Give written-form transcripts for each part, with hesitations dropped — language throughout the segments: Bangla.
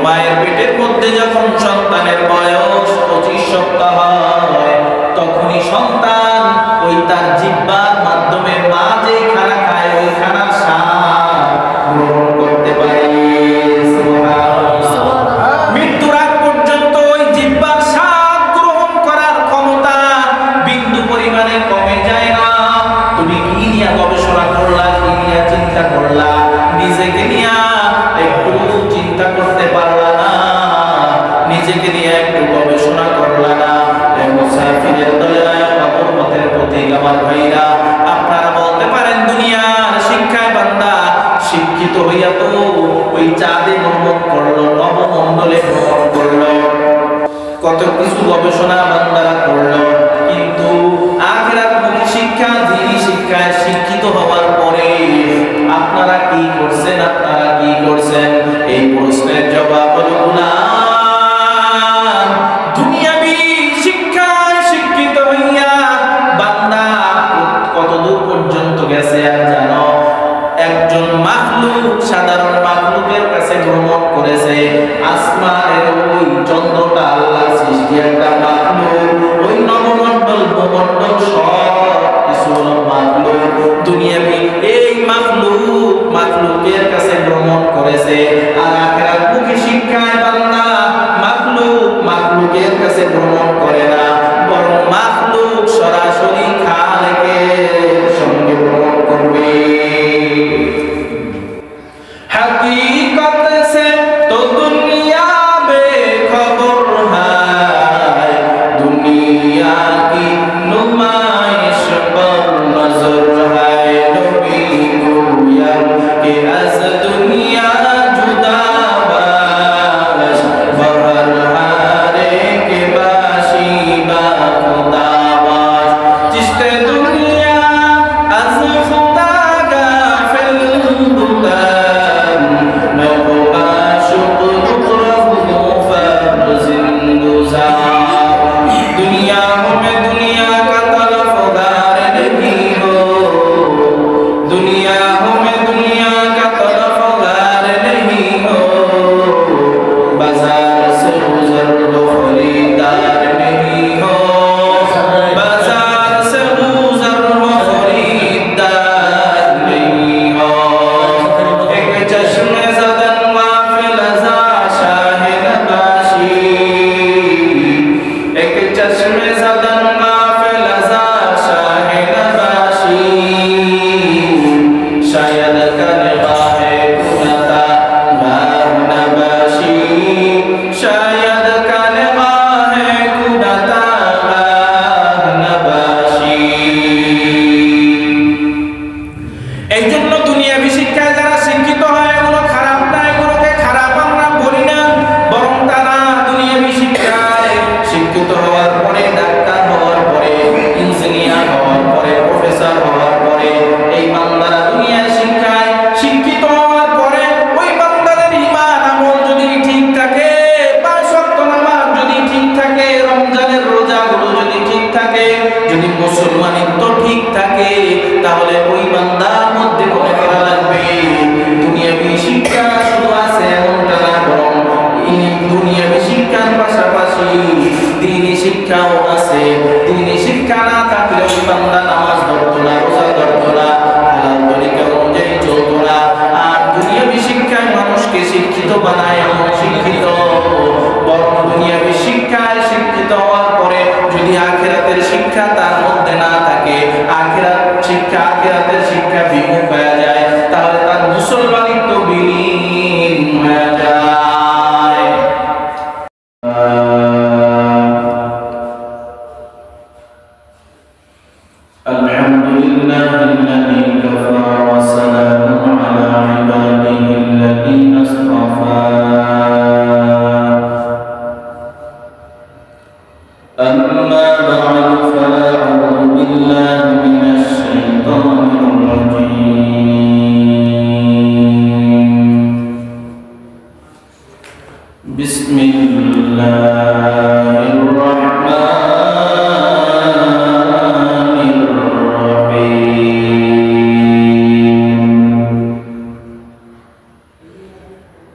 মায়ের পেটের মধ্যে যখন সন্তানের বয়স 25 সপ্তাহ হয়, তখনই সন্তান ওই তার জিহ্বার মাধ্যমে মা যে খানা খায় ওই খানার স্বাদ গ্রহণ করতে পারে। মৃত্যুর আগ পর্যন্ত ওই জিহ্বার স্বাদ গ্রহণ করার ক্ষমতা বিন্দু পরিমাণে কমে যায় না। তুমি কি নিয়ে গবেষণা করলা, কি নিয়ে চিন্তা করলা, নিজেকে নিয়ে একটু চিন্তা করতে পারলা না, নিজেকে নিয়ে একটু গবেষণা করলা না। মুসাফিরের দলে বাবুর পথের প্রতীক আমার ভাইরা, আপনারা বলতে পারেন দুনিয়ার শিক্ষায় বান্দা শিক্ষিত হইয়া তো ওই চাঁদে ভ্রমণ করলো, নবমণ্ডলে ভ্রমণ করলো, কত কিছু গবেষণা বান্দারা করলো, কিন্তু আখিরাতমুখী শিক্ষা, দ্বীনি শিক্ষায় শিক্ষিত হওয়ার পরে আপনারা কি করছেন? আপনারা কি করছেন? এই প্রশ্নের জবাব হলো না। দুনিয়াবি শিক্ষায় শিক্ষিত হইয়া বান্দা কতদূর পর্যন্ত গেছে আর জানো? একজন মাখলুক, সাধারণ মাখলুকের কাছে ভ্রমণ করেছে। আসমানের ওই চন্দ্রটা আল্লাহর সৃষ্টি একটা মাখলুক, ওই নবমণ্ডল ভূমণ্ডল সব কিছু হলো মাখলুক। দুনিয়াবি এই মাখলুকের কাছে ভ্রমণ করেছে। আর আখিরাতমুখী শিক্ষায় বান্দা মাখলুকের কাছে ভ্রমণ করে না, বরং মাখলুক সরাসরি খালেকের সঙ্গে ভ্রমণ করবে। हकीकत से तो दुनिया बेखबर है, दुनिया की नुमाइश पर नजर है। नबी गोयम के अज दुनिया जुदा बाश, बहर हारे के बाशी बा खुदा बाश। जिसते दुनिया अज खुदा गाफिल बुदा,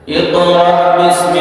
اقرأ باسم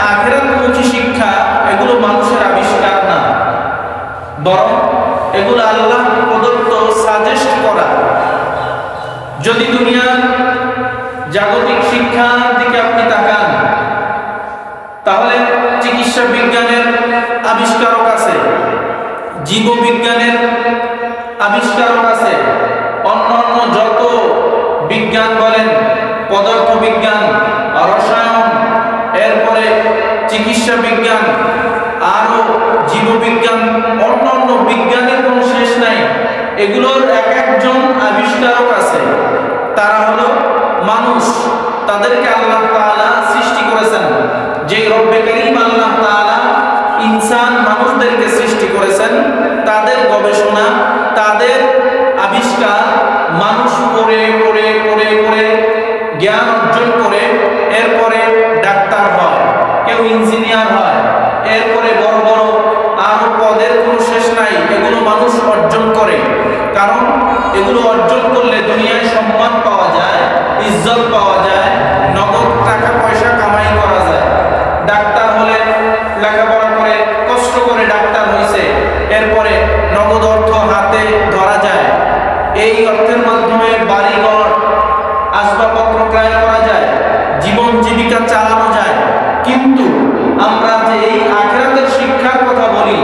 আখিরাতমুখী শিক্ষা এগুলো মানুষের আবিষ্কার না, বরং এগুলো আল্লাহ প্রদত্ত সাজেস্ট করা। যদি দুনিয়ার জাগতিক শিক্ষার দিকে আপনি তাকান, তাহলে চিকিৎসা বিজ্ঞানের আবিষ্কারক আছে, জীববিজ্ঞানের আবিষ্কারক আছে, অন্যান্য যত বিজ্ঞান বলেন, পদার্থ বিজ্ঞান, রসায়ন, এরপরে চিকিৎসা বিজ্ঞান, আরো জীববিজ্ঞান, অন্যান্য বিজ্ঞানের কোনো শেষ নাই। এগুলোর এক একজন আবিষ্কারক আছে, তারা হলো মানুষ। তাদেরকে আল্লাহ তাআলা সৃষ্টি করেছেন। যে রব্বে কারীম আল্লাহ তাআলা ইনসান মানুষদেরকে সৃষ্টি করেছেন, তাদের গবেষণা, তাদের আবিষ্কার মানুষ পড়ে পড়ে পড়ে পড়ে জ্ঞান অর্জন করে এরপরে ডাক্তার হয়, কেউ ইঞ্জিনিয়ার হয়, এরপরে বড় বড় আরো পদের কোনো শেষ নাই। এগুলো মানুষ অর্জন করে, কারণ এগুলো অর্জন করলে দুনিয়ায় সম্মান পাওয়া যায়, ইজ্জত পাওয়া যায়, নগদ টাকা পয়সা কামাই করা যায়। ডাক্তার হলে লেখাপড়া করে কষ্ট করে ডাক্তার হয়েছে, এরপরে নগদ অর্থ হাতে ধরা যায়। এই অর্থের মাধ্যমে বাড়িঘর, আসবাবপত্র ক্রয় করা যায়, জীবন জীবিকা চালানো যায়। কিন্তু আমরা যে এই আখিরাতের শিক্ষার কথা বলি,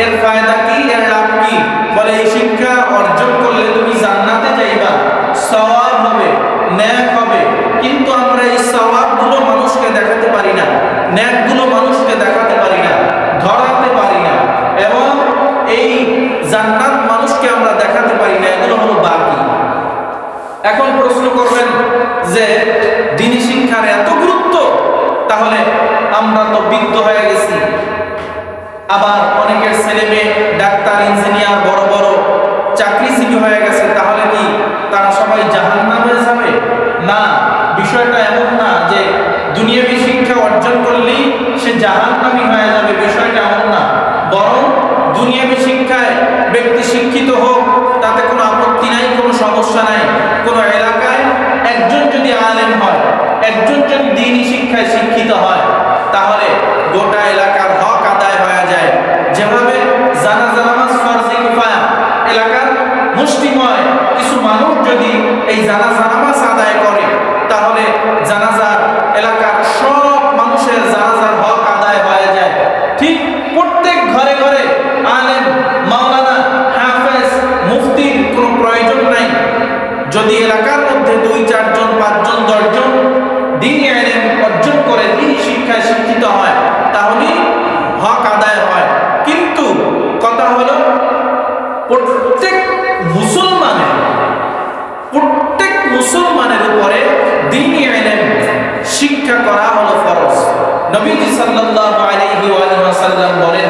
এর ফায়দা কি, এর লাভ কি? বলে এই শিক্ষা অর্জন করলে তুমি জান্নাতে যাইবা, সওয়াব হবে, নেক হবে। কিন্তু আমরা এই সওয়াবগুলো মানুষকে দেখাতে পারি না, নেকগুলো মানুষকে দেখাতে পারি না, ধরাতে পারি না, এবং এই জান্নাত মানুষকে আমরা দেখাতে পারি না। এগুলো হলো বাকি। এখন প্রশ্ন করবেন যে দ্বীনি শিক্ষার এত গুরুত্ব, তাহলে আমরা তো বিজ্ঞ হয়ে গেছি, আবার অনেকের ছেলে মেয়ে ডাক্তার, ইঞ্জিনিয়ার, বড় বড় চাকরিজীবী হয়ে গেছে, তাহলে কি তারা সবাই জাহান্নামে যাবে? না, বিষয়টা এমন না যে দুনিয়াবী শিক্ষা অর্জন করলেই সে জাহান্নামী হয়ে যাবে, বিষয়টা এমন না। বরং দুনিয়াবী শিক্ষায় ব্যক্তি শিক্ষিত হোক, তাতে কোনো আপত্তি নাই, কোনো সমস্যা নাই। কোনো এলাকায় একজন যদি আলেম হয়, একজন যদি দ্বীনি শিক্ষায় শিক্ষিত হয়, তাহলে গোটা এলাকার হক আদায় হয়ে যায়। যেভাবে জানাজা নামাজ ফরজে কিফায়া, এলাকার মুষ্টিময় কিছু মানুষ যদি এই জানাজা নামাজ আদায় করে, তাহলে জানাজার এলাকার সব মানুষের জানাজার হক আদায় হয়ে যায়। ঠিক প্রত্যেক ঘরে ঘরে আলেম, মাওলানা, হাফেজ, মুফতির কোনো প্রয়োজন নাই। যদি এলাকার মধ্যে 2, 4 জন, 5 জন, 10 জন দ্বীনি ইলম অর্জন করে দ্বীনি শিক্ষায় শিক্ষিত হয়, তাহলে হক আদায় হয়। কিন্তু কথা হলো প্রত্যেক মুসলমানের উপরে দ্বীনি ইলম শিক্ষা করা হলো ফরজ। নবীজি সাল্লাল্লাহু আলাইহি ওয়াসাল্লাম বলেন,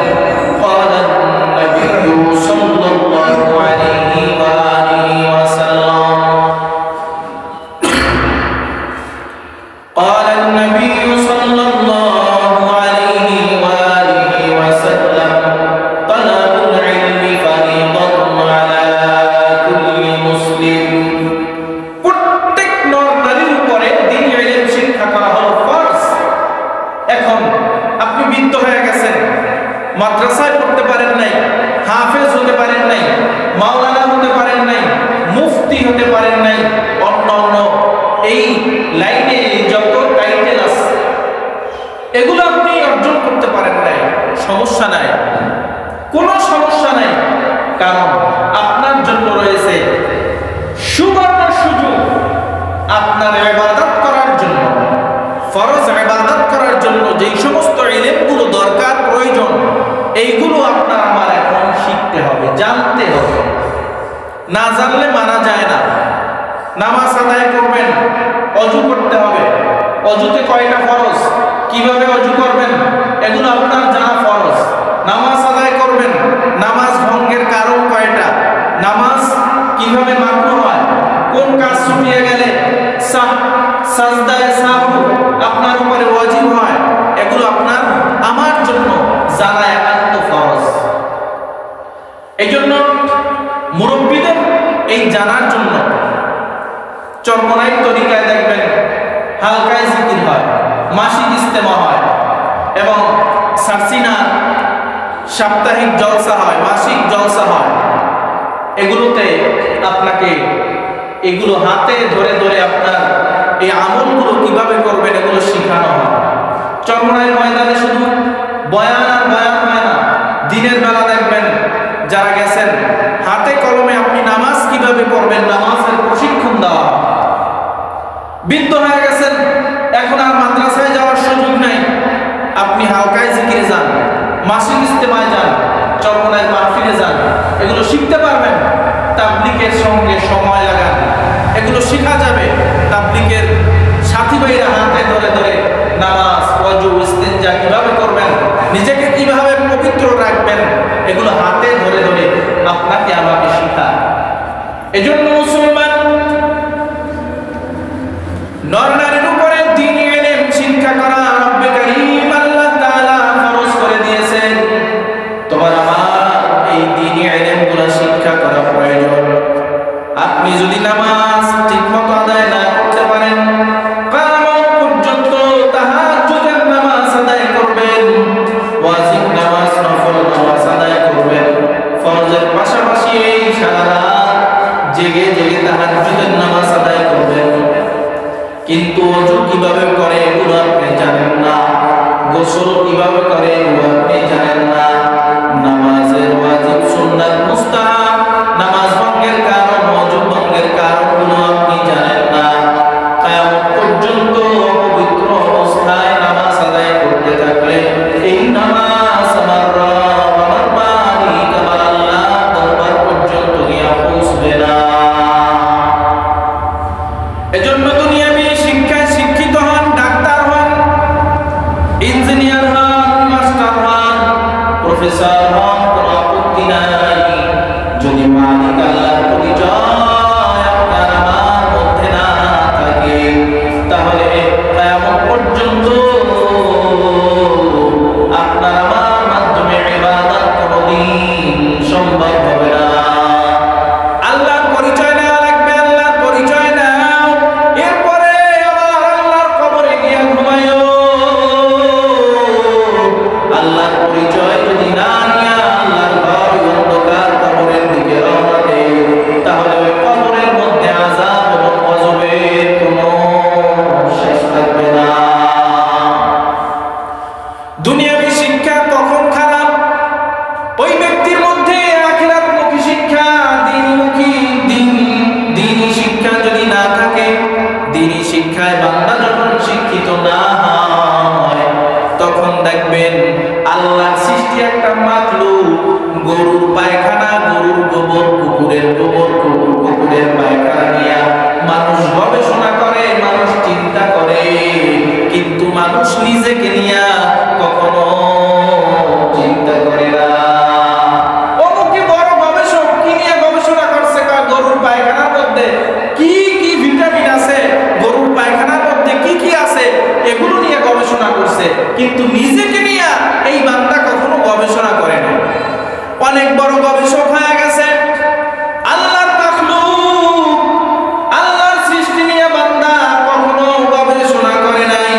ক্বালান নবিয়্যু সাল্লাল্লাহু আলাইহি ওয়াসাল্লাম, قال النبي صلى الله عليه وآله وسلم طلب العلم فريضة على كل مسلم। প্রত্যেক নর-নারীর উপরে দ্বীনি ইলম শিক্ষা করা হলো ফরজ। এখন আপনি বৃদ্ধ হয়ে গেছেন, মাদ্রাসায় পড়তে পারেন নাই, হাফেজ হতে পারেন নাই, মাওলানা হতে পারেন নাই, মুফতি হতে পারেন নাই, অন্যান্য এই লাইনে যত টাইটেল আছে এগুলো আপনি অর্জন করতে পারেন নাই, সমস্যা নাই, কোনো সমস্যা নাই। কারণ আপনার জন্য রয়েছে সুবর্ণ সুযোগ আপনার ইবাদত করার জন্য, ফরজ ইবাদত করার জন্য যেই সমস্ত ইলমগুলো দরকার, প্রয়োজন, এইগুলো আপনার আমার এখন শিখতে হবে, জানতে হবে। না জানলে মানা যায় না। নামাজ আদায় করবেন, অজু করতে হবে, অজুতে কয়টা ফরজ, কিভাবে অজু করবেন, এগুলো আপনার জানা ফরজ। নামাজ আদায় করবেন, নামাজ ভঙ্গের কারণ কয়টা, নামাজ কিভাবে মাকরুহ হয়, কোন কাজ ছুটিয়ে গেলে সাজদায়ে সাহু আপনার উপরে ওয়াজিব হয়, এগুলো আপনার আমার জন্য জানা একান্ত ফরজ। এই জন্য মুরব্বীদের এই জানার জন্য চরমনাই তরিকায় দেখবেন হালকায় জিকির হয়, মাসিক ইজতেমা হয়, এবং সার্সিনা সাপ্তাহিক জলসা হয়, মাসিক জলসা হয়, এগুলোতে আপনাকে এগুলো হাতে ধরে ধরে আপনার এই আমলগুলো কিভাবে করবেন এগুলো শেখানো হয়। চরমনাইয়ের ময়দানে শুধু বয়ান আর বয়ান হয় না, দিনের বেলা দেখবেন যারা গেছেন হাতে কলমে আপনি নামাজ কিভাবে পড়বেন নামাজের প্রশিক্ষণ দেওয়া। বৃদ্ধ হয়ে গেছেন, এখন আর মাদ্রাসায় যাওয়ার সুযোগ নাই, আপনি হালকায় জিকিরে যান, মাসিক ইস্তেমায় যান, চরমনাইয়ের মাহফিলে যান, এগুলো শিখতে পারবেন। তাবলীগের সঙ্গে সময় লাগান, এগুলো শেখা যাবে। তাবলীগের সাথী ভাইরা হাতে ধরে ধরে নামাজ, ওযু, ইস্তিনজা কিভাবে করবেন, নিজেকে কিভাবে পবিত্র রাখবেন, এগুলো হাতে ধরে ধরে আপনাকে আমাকে শেখায়। এজন্য মুসলমান নর নারীর উপরে দ্বীনি ইলম শিক্ষা করা রব্বে কারীম আল্লাহ তাআলা ফরজ করে দিয়েছেন। তোমার আমার এই দ্বীনি ইলমগুলো শিক্ষা করা প্রয়োজন। আপনি যদি নামাজ ঠিকমতো আদায় না করতে পারেন, কিয়ামত পর্যন্ত তাহাজ্জুদের নামাজ আদায় করবেন, ওয়াজিব নামাজ, নফল নামাজ আদায় করবেন, ফরজের পাশাপাশি এই সারা রাত জেগে জেগে তাহাজ্জুদের নামাজ আদায় করবেন, কিন্তু ওযু কিভাবে করে এগুলো আপনি জানেন না, গোসল কিভাবে করে এগুলো আপনি জানেন না, নামাজের ওয়াজিব, সুন্নাত, মুস্তাহাব, নামাজ ভঙ্গের কারণ, ওযু ভঙ্গের কারণগুলো আপনি জানেন না। কিয়ামত পর্যন্ত অপবিত্র অবস্থায় নামাজ আদায় করতে থাকলে এই নামাজ আমার রব, আমার মালিক, আমার আল্লাহ দরবার পর্যন্ত গিয়ে পৌঁছবে না। এজন্য দুনিয়াবি শিক্ষায় শিক্ষিত হন, ডাক্তার হন, ইঞ্জিনিয়ার হন, মাস্টার হন, প্রফেসর হন, কোনো আপত্তি নাই, যদি মালিক আল্লাহর পরিচয় আপনার আমার মধ্যে না থাকে, তাহলে কিয়ামত পর্যন্ত আপনার আমার মাধ্যমে ইবাদত কোনোদিন সম্ভব হবে না। আল্লাহর পরিচয় নেওয়া লাগবে, আল্লাহর পরিচয় নাও, এরপরে আবার আল্লাহর কবরে গিয়ে ঘুমায়ো। আল্লাহর পরিচয় যদি না নিয়ে আল্লাহর ঘর অন্ধকার কবরের দিকে রওনা দেয়, তাহলে ওই কবরের মধ্যে আযাব এবং গজবের কোনো শেষ থাকবে না। দুনিয়াবি শিক্ষা কখন খারাপ? ওই ব্যক্তির মধ্যে আখিরাতমুখী শিক্ষা, দ্বীনি শিক্ষা যদি না থাকে, দ্বীনি শিক্ষায় বান্দা যখন শিক্ষিত না হয়, তখন দেখবেন আল্লাহর সৃষ্টি একটা মাখলুক, গরুর পায়খানা, গরুর গোবর, কুকুরের গোবর, কুকুরের পায়খানা নিয়ে মানুষ গবেষণা করে, মানুষ চিন্তা করে, কিন্তু মানুষ নিজেকে নিয়ে কখনো চিন্তা করে না। অমুকে বড় গবেষক, কি নিয়ে গবেষণা করছে? গরুর পায়খানার মধ্যে কি কি ভিটামিন আছে, গরুর পায়খানার মধ্যে কি কি আছে, এগুলো নিয়ে গবেষণা করছে, কিন্তু নিজেকে নিয়ে এই বান্দা কখনো গবেষণা করে না। অনেক বড় গবেষক হয়ে গেছে, আল্লাহর মাখলুক, আল্লাহর সৃষ্টি নিয়ে বান্দা কখনো গবেষণা করে নাই।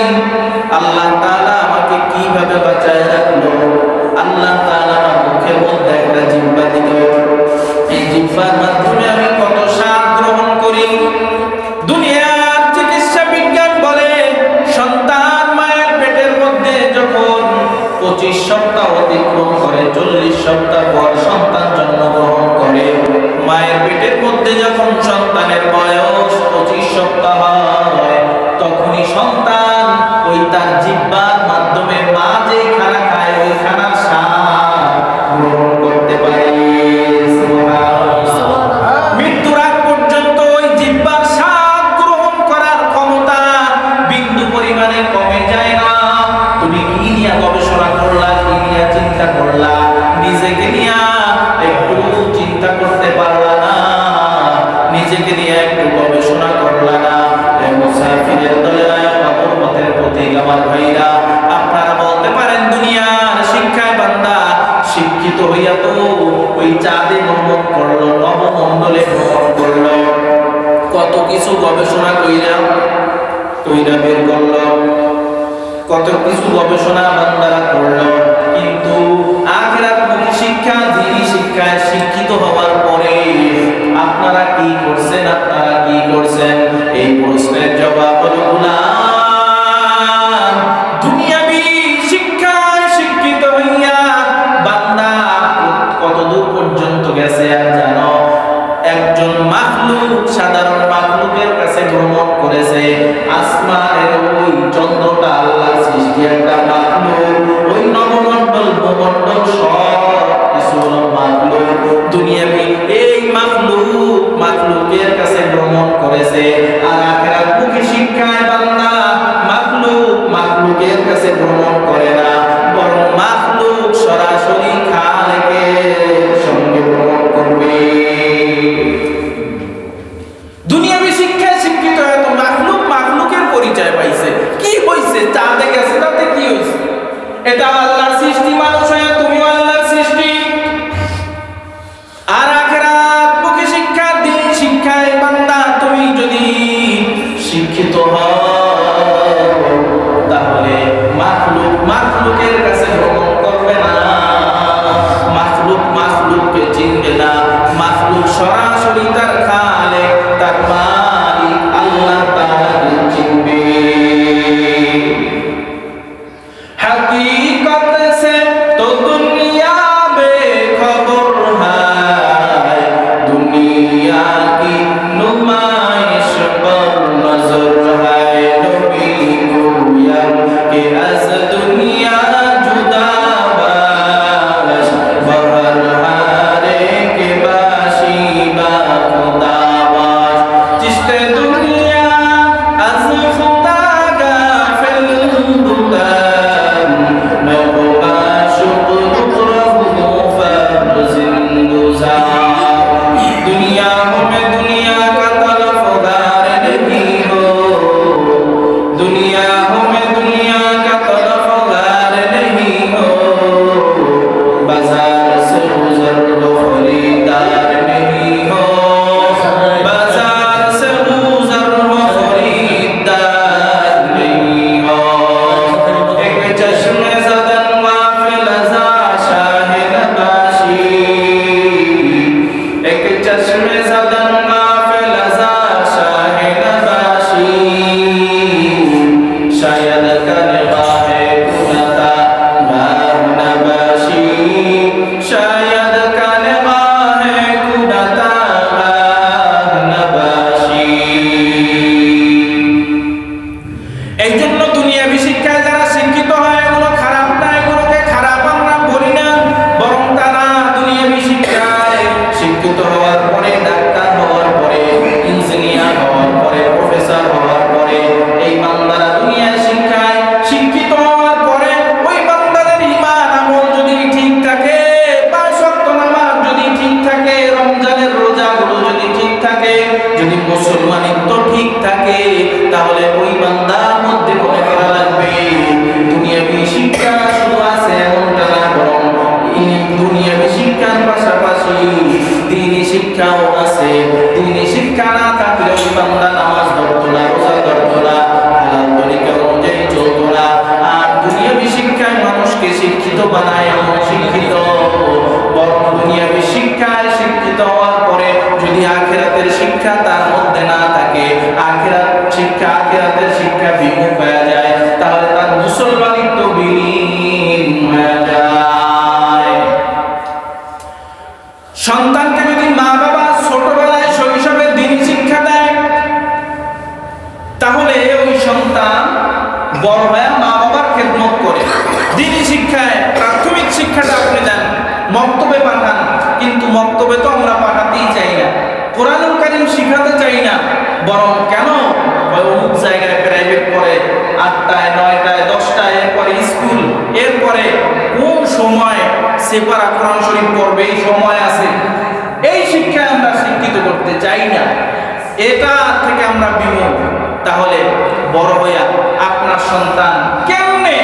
আল্লাহ তাআলা আমাকে কিভাবে বাঁচায় রাখলো, আল্লাহ তাআলা আমার মুখের মধ্যে একটা জিহ্বা দিল, এই জিহ্বার মাধ্যমে আমি কত স্বাদ গ্রহণ করি। দুনিয়ার চিকিৎসা বিজ্ঞান বলে সন্তান মায়ের পেটের মধ্যে যখন 25 সপ্তাহ অতিক্রম করে, 40 সপ্তাহ পর সন্তান জন্মগ্রহণ করে, মায়ের পেটের মধ্যে যখন সন্তানের বয়স 25 সপ্তাহ হয়, তখনই সন্তান ওই তার জিহ্বার মাধ্যমে মা যে খানা খায় ওই খানার স্বাদ গ্রহণ করতে পারে। মৃত্যুর আগ পর্যন্ত ওই জিহ্বার স্বাদ গ্রহণ করার ক্ষমতা বিন্দু পরিমাণে কমে যায় না। তুমি কি নিয়ে গবেষণা করলা, কি নিয়ে চিন্তা করলা, নিজেকে নিয়ে একটু চিন্তা করতে পারলা না, নিজেকে নিয়ে একটু গবেষণা করলা না। মুসাফিরের দলে বাবুর পথের প্রতীক আমার ভাইরা, আপনারা বলতে পারেন দুনিয়ার শিক্ষায় বান্দা শিক্ষিত হইয়া তো ওই চাঁদে ভ্রমণ করলো, নবমণ্ডলে ভ্রমণ করলো, কত কিছু গবেষণা কইরা বের করলো, কত কিছু গবেষণা বান্দারা করলো, কিন্তু আখিরাতমুখী শিক্ষা, দ্বীনি শিক্ষায় শিক্ষিত হওয়ার পরে আপনারা কি করছেন? আপনারা কি করছেন? এই প্রশ্নের জবাব হলো গোলাম, দুনিয়াবি শিক্ষায় শিক্ষিত হইয়া বান্দা কতদূর পর্যন্ত গেছে আর জানো? একজন মাখলুক, সাধারণ মাখলুকের কাছে ভ্রমণ করেছে। আসমানের ওই চন্দ্রটা আল্লাহর সৃষ্টি একটা মাখলুক, ওই নবমণ্ডল ভূমণ্ডল সব কিছু হলো মাখলুক। দুনিয়াবি এই মাখলুকের কাছে ভ্রমণ করেছে। আর আখিরাতমুখী শিক্ষায় বান্দা মাখলুকের কাছে ভ্রমণ করে না, বরং মাখলুক সরাসরি খালেকের সঙ্গে ভ্রমণ করবে। দুনিয়াবি শিক্ষায় শিক্ষিত হয় তো মাখলুকের পরিচয় পাইছে। কি হইছে? চাঁদে গেছে, তাতে কি হইছে? এটা আল্লাহর সৃষ্টি, মানুষ হয়ে তুমিও আল্লাহর সৃষ্টি। আর আখিরাতমুখী শিক্ষা, দ্বীনি শিক্ষায় বান্দা তুমি যদি শিক্ষিত হও, তাহলে মাখলুকের কাছে ভ্রমণ করবে না, মাখলুককে চিনবে না। মাখলুক সরাসরি তার খালেক, তার মালিক আল্লাহ তাআলাকে চিনবে। हकीकत से तो दुनिया बेखबर है, दुनिया की नुमाइश पर नजर है। नबी गोयम के अज़ दुनिया जुदा बाश, बहर हारे के बाशी बा खुदा बाश। चिश्ते दुनिया अज़ खुदा गाफिल बुदा, সন্তানকে যদি মা বাবা ছোটবেলায় শৈশবে দ্বীনি শিক্ষা দেয়, তাহলে ওই সন্তান বড় হয়ে মা বাবার খেদমত করে। দ্বীনি শিক্ষায় প্রাথমিক শিক্ষাটা আপনি দেন, মক্তবে পাঠান, কিন্তু মক্তবে তো আমরা পাঠাতেই চাই না, কোরআনুল কারীম শিখাতে চাই না, বরং কেন অমুক জায়গায় প্রাইভেট পড়ে 8টায় 9টায় 10টায়, এরপরে স্কুল, এরপরে কোন সময় সেপারা কোরআন শরীফ পড়বে এই সময় আছে, এই শিক্ষায় আমরা শিক্ষিত করতে চাই না, এটা থেকে আমরা বিমুখ। তাহলে বড় হইয়া আপনার সন্তান কেমনে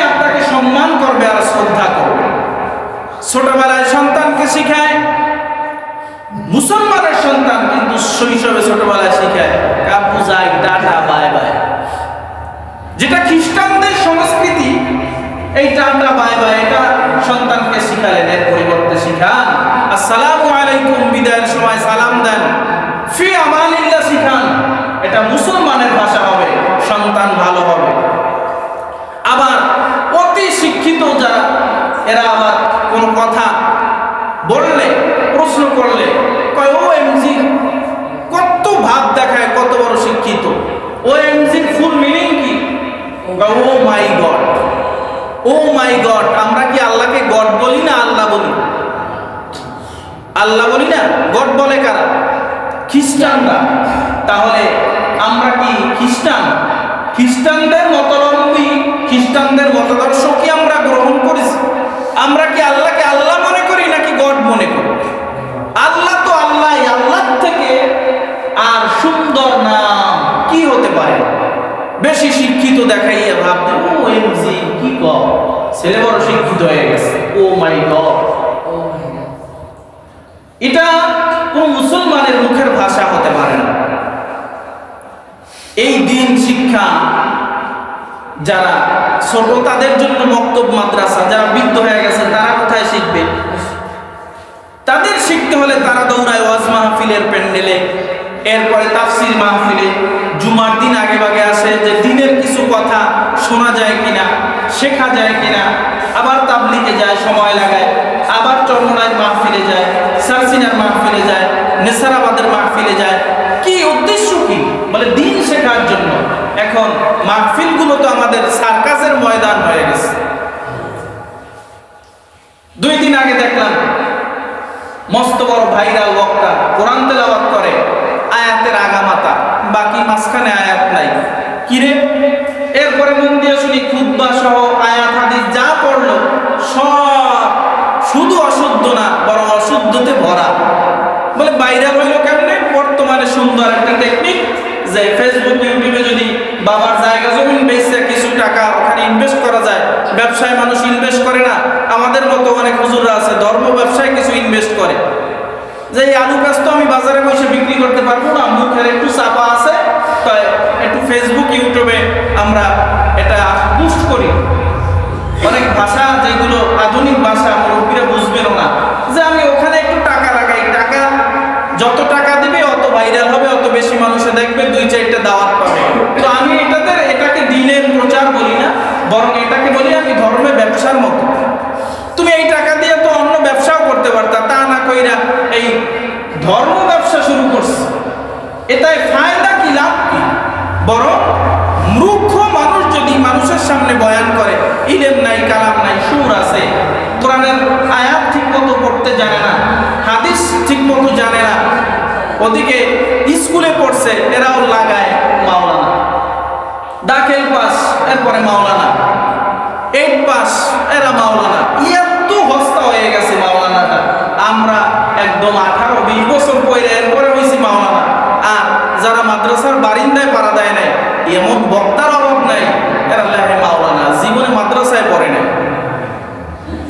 আপনাকে সম্মান করবে আর শ্রদ্ধা করবে? ছোটবেলায় সন্তানকে শিখায়, মুসলমানের সন্তান কিন্তু শৈশবে ছোটবেলায় শিখায় কাপু যাই টাটা বাই বাই, যেটা খ্রিস্টান এই টাটা বাই বাই এটা সন্তানকে শিখালেন, এর পরিবর্তে শিখান আসসালামু আলাইকুম, বিদায়ের সময় সালাম দেন, ফি আমানিল্লাহ শিখান। এটা মুসলমানের ভাষা হবে, সন্তান ভালো হবে। আবার অতি শিক্ষিত যারা, এরা আবার কোন কথা বললে, প্রশ্ন করলে কয় ওএমজি, কত ভাব দেখায়, কত বড় শিক্ষিত। ওএমজি ফুল মিনিং কি? ও মাই গড, ও মাই গড। আমরা কি আল্লাহকে গড বলি না আল্লাহ বলি? আল্লাহ বলি না, গড বলে কারা? খ্রিস্টানরা। তাহলে আমরা কি খ্রিস্টান? খ্রিস্টানদের মতাবলম্বী, খ্রিস্টানদের মতাদর্শ কি আমরা গ্রহণ করেছি? আমরা কি আল্লাহকে আল্লাহ মনে করি নাকি গড মনে করি? আল্লাহ তো আল্লাহ, আল্লাহ থেকে আর সুন্দর নাম কি হতে পারে? বেশি শিক্ষিত দেখাইয়া ভাবতে ও এমজি কি কর, ছেলে বড় শিক্ষিত হয়ে গেছে, ও মাই গড। এটা কোন মুসলমানের মুখের ভাষা হতে পারে না। এই দিন শিক্ষা যারা ছোট তাদের জন্য মক্তব মাদ্রাসা, যারা বৃদ্ধ হয়ে গেছে তারা কোথায় শিখবে? তাদের শিখতে হলে তারা দৌড়ায় ওয়াজ মাহফিলের প্যান্ডেলে, এরপরে তাফসির মাহফিলে, জুমার দিন আগে ভাগে আসে যে দিনের কিছু কথা শোনা যায় কিনা, শেখা যায় কিনা, আবার তাবলিগে যায়, সময় লাগায়, আবার চরমনায় মাহফিলে যায়, সারসিনার মাহফিলে যায়, নেসারাবাদের মাহফিলে যায়। কি উদ্দেশ্য কি? বলে দিন শেখার জন্য। এখন মাহফিলগুলো তো আমাদের সার্কাসের ময়দান হয়ে গেছে। 2 দিন আগে দেখলাম মস্ত বড় ভাইরাল বক্তা কোরআন তেলাওয়াত করে, আয়াতের আগামাতা, বাকি মাঝখানে আয়াত নাই। কিরে? এরপরে মন দিয়ে শুনি খুতবা সহ আয়াত হাদিস যা পড়লো সব শুধু অশুদ্ধ না, বরং অশুদ্ধতে ভরা। বলে ভাইরাল হইল কেমনে? বর্তমানে সুন্দর একটা টেকনিক যে ফেসবুক ইউটিউবে যদি বাবার জায়গা জমিন বেচে কিছু টাকা ওখানে ইনভেস্ট করা যায়। ব্যবসায় মানুষ ইনভেস্ট করে না, আমাদের মতো অনেক হুজুররা আছে ধর্ম ব্যবসায় কিছু ইনভেস্ট করে, যে এই আলু গাছ তো আমি বাজারে বসে বিক্রি করতে পারবো না, মুখের একটু চাপা আছে, তাই একটু ফেসবুক ইউটিউবে আমরা এটা বুস্ট করি। অনেক ভাষা যেগুলো আধুনিক ভাষা মুরব্বীরা বুঝবেনও না, যে আমি ওখানে একটু টাকা লাগাই, টাকা যত টাকা দিবে অত ভাইরাল হবে, অত বেশি মানুষে দেখবে, 2-4টা দাওয়াত পাবে। তো আমি এটাকে দিনের প্রচার বলি না, বরং এটাকে বলি আমি ধর্মে ব্যবসার মতো। তুমি এই টাকা দিয়ে তো অন্য ব্যবসাও করতে পারতা, তা না কইরা এই ধর্ম ব্যবসা শুরু করছে। এটায় ফায়দা কি, লাভ কি? বরং মূর্খ মানুষ যদি মানুষের সামনে বয়ান করে, ইলম নাই, কালাম নাই, সুর আছে, কোরআনের আয়াত ঠিক মতো পড়তে জানে না, হাদিস ঠিক মতো জানে না, ওদিকে স্কুলে পড়ছে, এরাও লাগায় মাওলানা, দাখিল পাস এরপরে মাওলানা, 8 পাস এরা মাওলানা। এত হস্তা হয়ে গেছে মাওলানাটা। আমরা একদম 18-20 বছর পরে এরপরে হয়েছি মাওলানা। আর যারা মাদ্রাসার বারিন্দায় পাড়া দেয় নাই, এমন বক্তার অভাব নাই, এরা লেখে মাওলানা, জীবনে মাদ্রাসায় পড়ে নাই।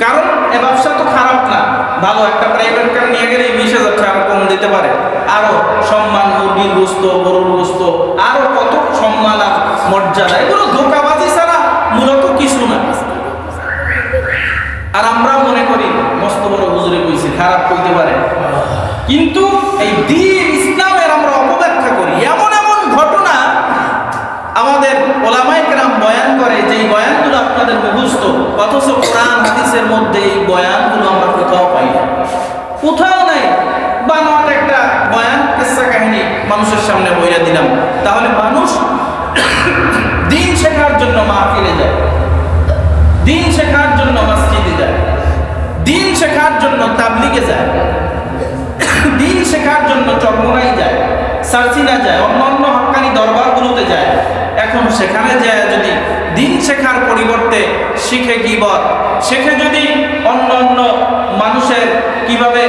কারণ এ ব্যবসা তো খারাপ না, ভালো একটা প্রাইভেট কার নিয়ে গেলে 20,000 টাকা কম দিতে পারে, আরো সম্মান, মুরগির গোস্ত, গরুর গোস্ত, আরো কত সম্মান আর মর্যাদা, এগুলো ধোঁকাবাজি ছাড়া মূলত কিছু না। আর আমরা মনে করি মস্ত বড় হুজুরে কইছে, খারাপ কইতে পারে, কিন্তু এই দ্বীন ইসলামের আমরা অপব্যাখ্যা করি। এমন এমন ঘটনা আমাদের ওলামায়ে কেরাম বয়ান করে, যেই বয়ানগুলো আপনাদের মুখস্থ, অথচ কোরআন হাদিসের মধ্যে এই বয়ানগুলো আমরা কোথাও পাই না, কোথাও নাই। বানোয়াট একটা বয়ান, কিসসা কাহিনী মানুষের সামনে বইয়া দিলাম। তাহলে মানুষ দিন শেখার জন্য মাহফিলে যায়, দিন শেখার জন্য মসজিদে যায়, দিন শেখার জন্য তাবলিগে যায়, দিন শেখার জন্য চরমোনাই যায়, সারসিনা যায়, অন্য হক্কানি দরবারগুলোতে যায়। এখন সেখানে যায় যদি দিন শেখার পরিবর্তে শিখে গীবত, শেখে যদি অন্য মানুষের কিভাবে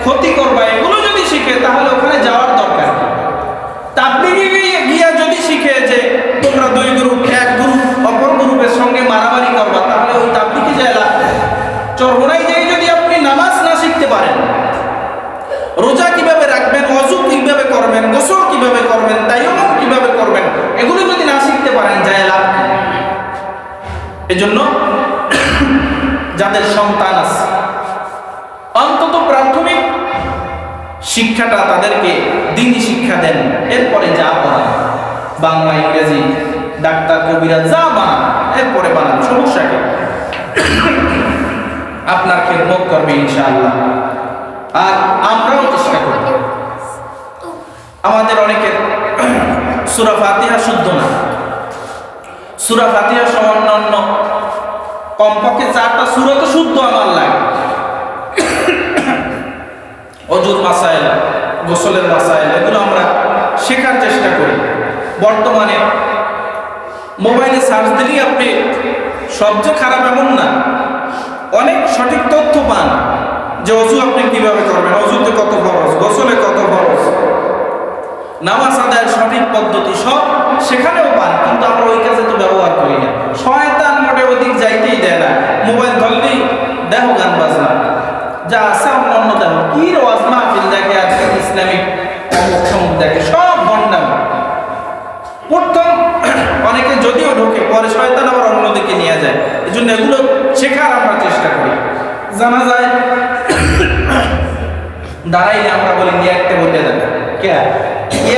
ক্ষতি করবা এগুলো যদি শিখে, তাহলে ওখানে যাওয়ার দরকার। তাবলিগে গিয়া যদি শিখে যে তোমরা 2 গ্রুপ, এক গ্রুপ অপর গ্রুপের সঙ্গে মারামারি করবা, তাহলে ওই তাবলিগে যায় লাভ। চরমোনাই যাই যদি আপনি নামাজ না শিখতে পারেন, রোজা কিভাবে রাখবেন, ওযু কিভাবে করবেন, গোসল কিভাবে করবেন, তায়াম্মুম কিভাবে করবেন, এগুলো যদি না শিখতে পারেন, যায় লাভ। এজন্য যাদের সন্তান আছে অন্তত প্রাথমিক শিক্ষাটা তাদেরকে দ্বীনি শিক্ষা দেন, এরপরে যা পড়ান বাংলা ইংরেজি ডাক্তার কবিরা যা বানান এরপরে বানান, সমস্যা কি? আপনার খেদমত করবে ইনশাআল্লাহ। আর আমরাও চেষ্টা করি, আমাদের অনেকের সূরা ফাতিহা শুদ্ধ না, সূরা ফাতিহা অন্যান্য কমপক্ষে 4টা সূরা তো শুদ্ধ আমার লাগে। অজুর মাসাইল, গোসলের মাসাইল এগুলো আমরা শেখার চেষ্টা করি। বর্তমানে মোবাইলে সার্চ দিলেই আপনি সবচেয়ে খারাপ এমন না, অনেক সঠিক তথ্য পান যে অজু আপনি কিভাবে করবেন, অজুতে কত খরচ, গোসলে কত খরচ, নামাজ আদায়ের সঠিক পদ্ধতি সব সেখানেও পান, কিন্তু আমরা ওই কাজে তো ব্যবহার করি না। শয়তান মোটে ওদিক যাইতেই দেয় না, মোবাইল ধরলেই দেখো গান বাজনা যা আছে অন্য দেখো, কি ওয়াজ মাহফিল দেখে, আজকে ইসলামিক অমুক দেখে, সব ভণ্ডামি। প্রথম অনেকে যদিও ঢোকে, পরে শয়তান আবার অন্যদিকে নিয়ে যায়। এই জন্য এগুলো শেখার আমরা চেষ্টা করি। জানা যায় দাঁড়াইলে আমরা বলি নিয়াতে বলতে দেন, কে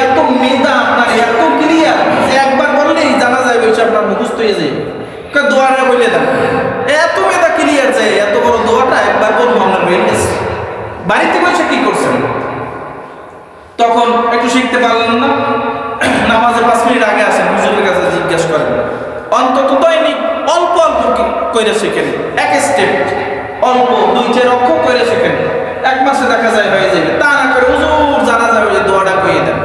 এত মেধা আপনার, এত ক্লিয়ার যে একবার বললেই জানা যায় বলছে আপনার মুখস্থ হয়ে যায়, দোয়াটা বলে দেন, এত মেধা ক্লিয়ার যায়, এত বড় দোয়াটা একবার বলবো আপনার হয়ে গেছে। বাড়িতে বসে কি করছেন? তখন একটু শিখতে পারলেন না, নামাজের 5 মিনিট আগে আসেন, হুজুরের কাছে জিজ্ঞেস করেন, অন্তত দৈনিক অল্প অল্প করে শেখেন, এক স্টেপ অল্প 2-4 অক্ষর করে শেখেন, 1 মাসে দেখা যায় হয়ে যাবে। তা না করে হুজুর জানাজা হয়ে দোয়াটা কইয়ে দেন,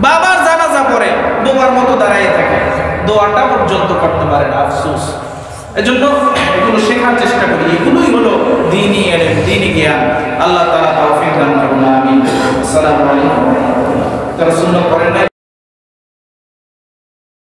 বাবার জানাজা পড়ে বোবার মতো দাঁড়াইয়ে থাকে, দোয়াটা পর্যন্ত করতে পারে না, আফসোস। এজন্য এগুলো শেখার চেষ্টা করি, এগুলোই হলো দ্বীনি ইলম, দ্বীনি জ্ঞান। আল্লাহ তাআলা তৌফিক দান করুন, আমিন। আসসালামু আলাইকুম। তারা সুন্নাত পড়েন।